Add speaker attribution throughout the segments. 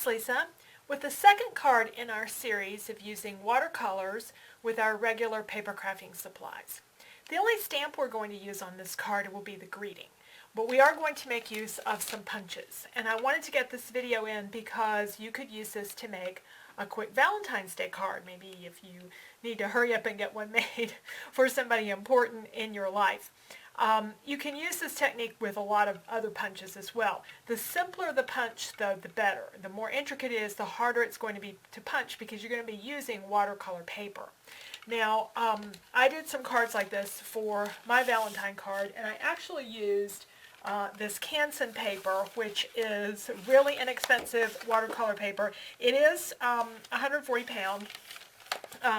Speaker 1: Lisa with the second card in our series of using watercolors with our regular paper crafting supplies. The only stamp we're going to use on this card will be the greeting, but we are going to make use of some punches. And I wanted to get this video in because you could use this to make a quick Valentine's Day card, maybe if you need to hurry up and get one made for somebody important in your life. You can use this technique with a lot of other punches as well. The simpler the punch, though, the better. The more intricate it is, the harder it's going to be to punch because you're going to be using watercolor paper. Now, I did some cards like this for my Valentine card, and I actually used this Canson paper, which is really inexpensive watercolor paper. It is 140-pound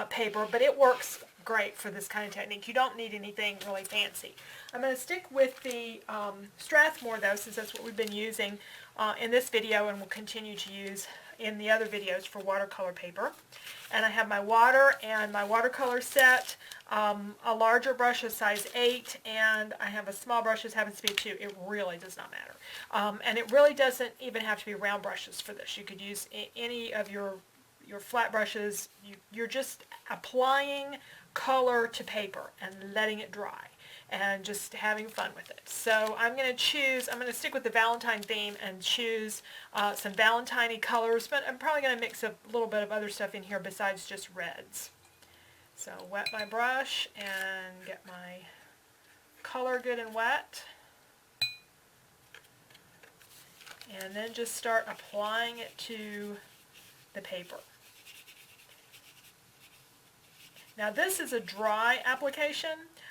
Speaker 1: paper, but it works great for this kind of technique. You don't need anything really fancy. I'm going to stick with the Strathmore, though, since that's what we've been using in this video and will continue to use in the other videos for watercolor paper. And I have my water and my watercolor set, a larger brush is size 8, and I have a small brush that happens to be a 2. It really does not matter. And it really doesn't even have to be round brushes for this. You could use any of your flat brushes. You're just applying color to paper and letting it dry and just having fun with it. So I'm going to stick with the Valentine theme and choose some Valentine-y colors, but I'm probably going to mix a little bit of other stuff in here besides just reds. So wet my brush and get my color good and wet. And then just start applying it to the paper. Now this is a dry application.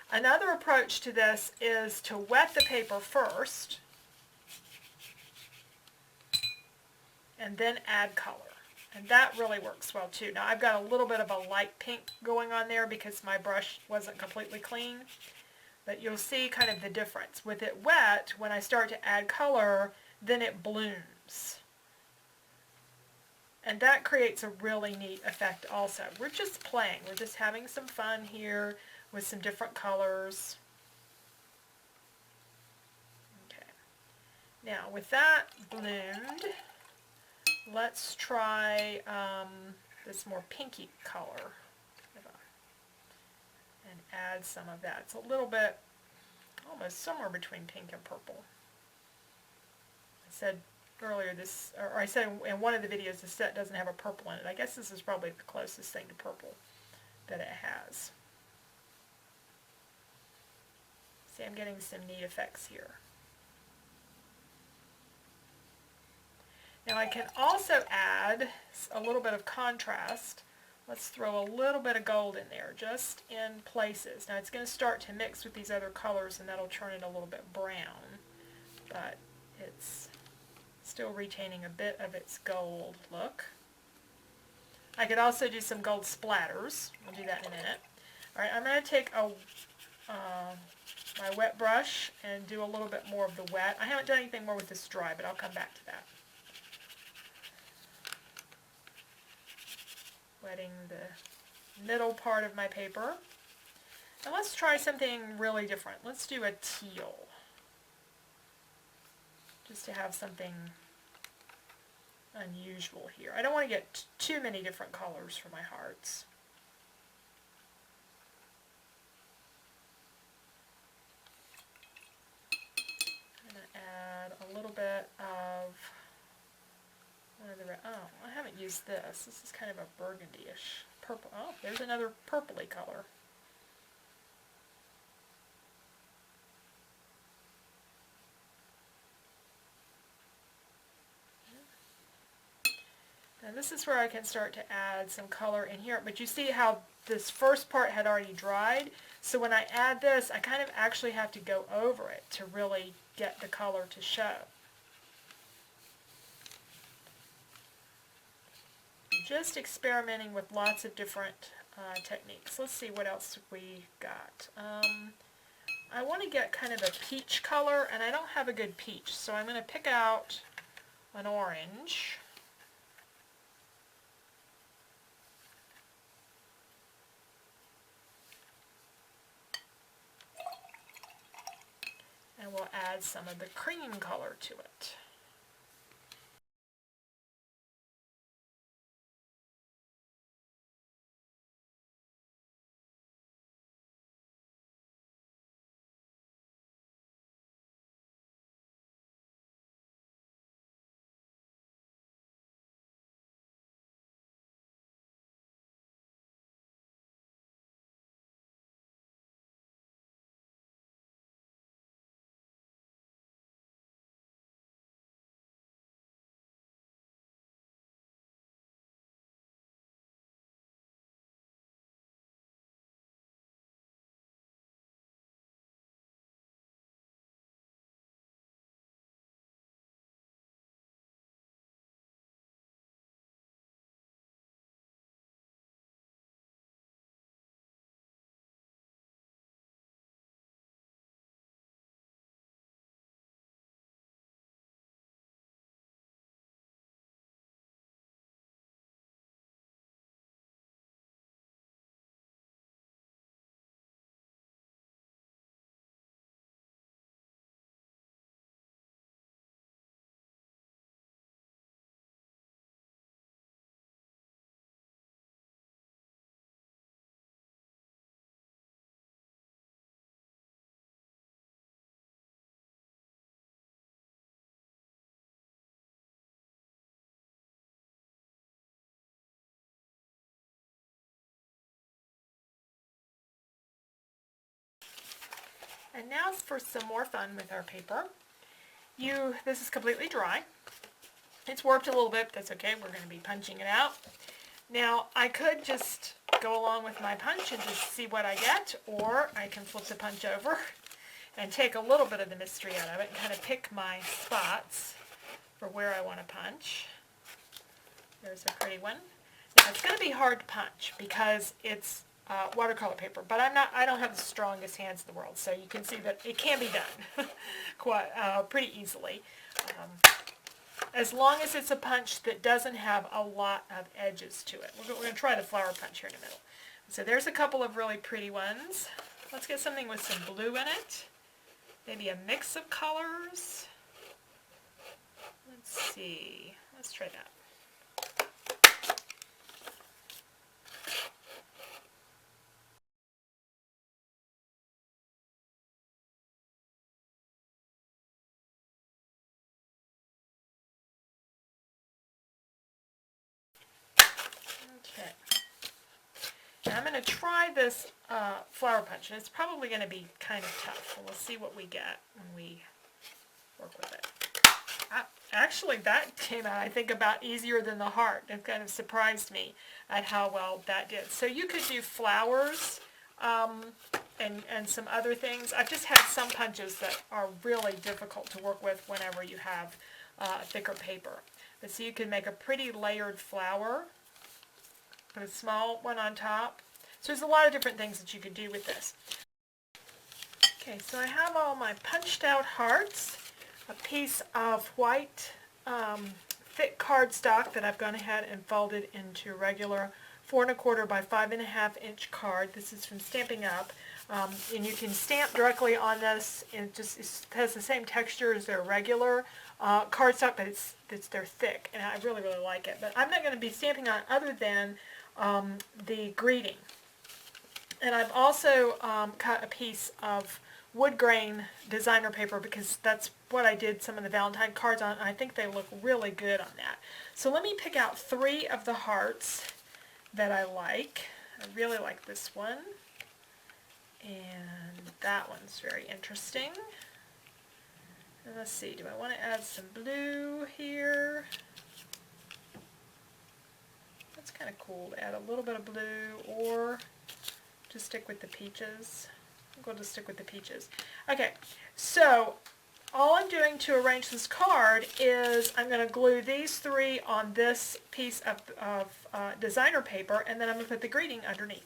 Speaker 1: Another approach to this is to wet the paper first and then add color. And that really works well too. Now I've got a little bit of a light pink going on there because my brush wasn't completely clean. But you'll see kind of the difference. With it wet, when I start to add color, then it blooms. And that creates a really neat effect also. We're just playing. We're just having some fun here with some different colors. Okay. Now with that bloomed, let's try this more pinky color and add some of that. It's a little bit, almost somewhere between pink and purple. I said earlier I said in one of the videos the set doesn't have a purple in it. I guess this is probably the closest thing to purple that it has. See, I'm getting some neat effects here. Now I can also add a little bit of contrast. Let's throw a little bit of gold in there, just in places. Now it's going to start to mix with these other colors and that'll turn it a little bit brown, but it's still retaining a bit of its gold look. I could also do some gold splatters. We'll do that in a minute. Alright, I'm going to take my wet brush and do a little bit more of the wet. I haven't done anything more with this dry, but I'll come back to that. Wetting the middle part of my paper. And let's try something really different. Let's do a teal. Just to have something unusual here. I don't want to get too many different colors for my hearts. I'm going to add a little bit of one of the red. Oh, I haven't used this. This is kind of a burgundy-ish purple. Oh, there's another purpley color. Now this is where I can start to add some color in here, but you see how this first part had already dried, so when I add this, I kind of actually have to go over it to really get the color to show. Just experimenting with lots of different techniques. Let's see what else we got. I want to get kind of a peach color, and I don't have a good peach, so I'm going to pick out an orange. And we'll add some of the cream color to it. And now for some more fun with our paper. This is completely dry. It's warped a little bit, but that's okay. We're going to be punching it out. Now, I could just go along with my punch and just see what I get, or I can flip the punch over and take a little bit of the mystery out of it and kind of pick my spots for where I want to punch. There's a pretty one. Now, it's going to be hard to punch because it's watercolor paper, but I don't have the strongest hands in the world, so you can see that it can be done quite pretty easily. As long as it's a punch that doesn't have a lot of edges to it. We're going to try the flower punch here in the middle. So there's a couple of really pretty ones. Let's get something with some blue in it. Maybe a mix of colors. Let's see. Let's try that. Okay. Now I'm going to try this flower punch, and it's probably going to be kind of tough. So we'll see what we get when we work with it. Actually, that came out, I think, about easier than the heart. It kind of surprised me at how well that did. So you could do flowers and some other things. I've just had some punches that are really difficult to work with whenever you have thicker paper. But so you can make a pretty layered flower. Put a small one on top. So there's a lot of different things that you could do with this. Okay, so I have all my punched out hearts, a piece of white thick cardstock that I've gone ahead and folded into regular 4 1/4 by 5 1/2 inch card. This is from Stamping Up, and you can stamp directly on this, and it has the same texture as their regular cardstock, but they're thick, and I really like it. But I'm not going to be stamping on it other than the greeting. And I've also cut a piece of wood grain designer paper because that's what I did some of the Valentine cards on, and I think they look really good on that. So let me pick out 3 of the hearts that I like. I really like this one, and that one's very interesting. And let's see, do I want to add some blue here? That's kind of cool to add a little bit of blue, or just stick with the peaches. I'm going to stick with the peaches. Okay, so all I'm doing to arrange this card is I'm going to glue these 3 on this piece of designer paper, and then I'm going to put the greeting underneath.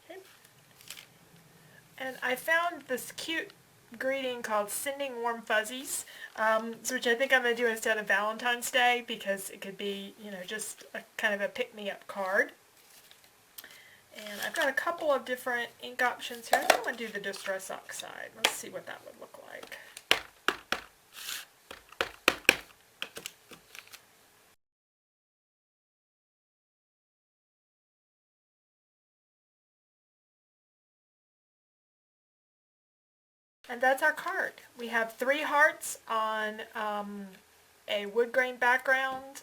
Speaker 1: Okay. And I found this cute greeting called Sending Warm Fuzzies, which I think I'm going to do instead of Valentine's Day because it could be, just a kind of a pick-me-up card. And I've got a couple of different ink options here. I think I'm going to do the Distress Oxide. Let's see what that would look like. And that's our card. We have 3 hearts on a wood grain background,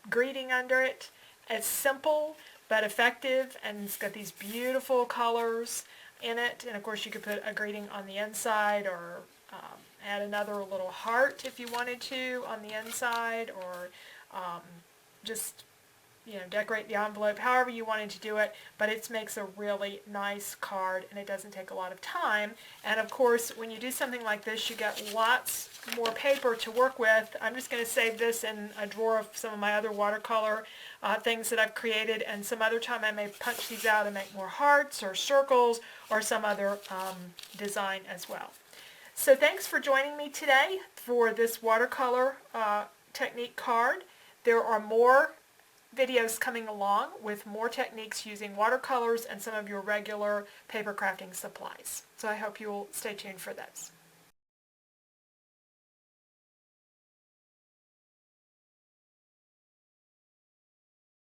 Speaker 1: greeting under it. It's simple but effective, and it's got these beautiful colors in it. And of course you could put a greeting on the inside, or add another little heart if you wanted to on the inside, or just decorate the envelope however you wanted to do it, but it makes a really nice card, and it doesn't take a lot of time. And of course, when you do something like this, you get lots more paper to work with. I'm just going to save this in a drawer of some of my other watercolor things that I've created, and some other time I may punch these out and make more hearts or circles or some other design as well. So thanks for joining me today for this watercolor technique card. There are more videos coming along with more techniques using watercolors and some of your regular paper crafting supplies. So I hope you will stay tuned for those.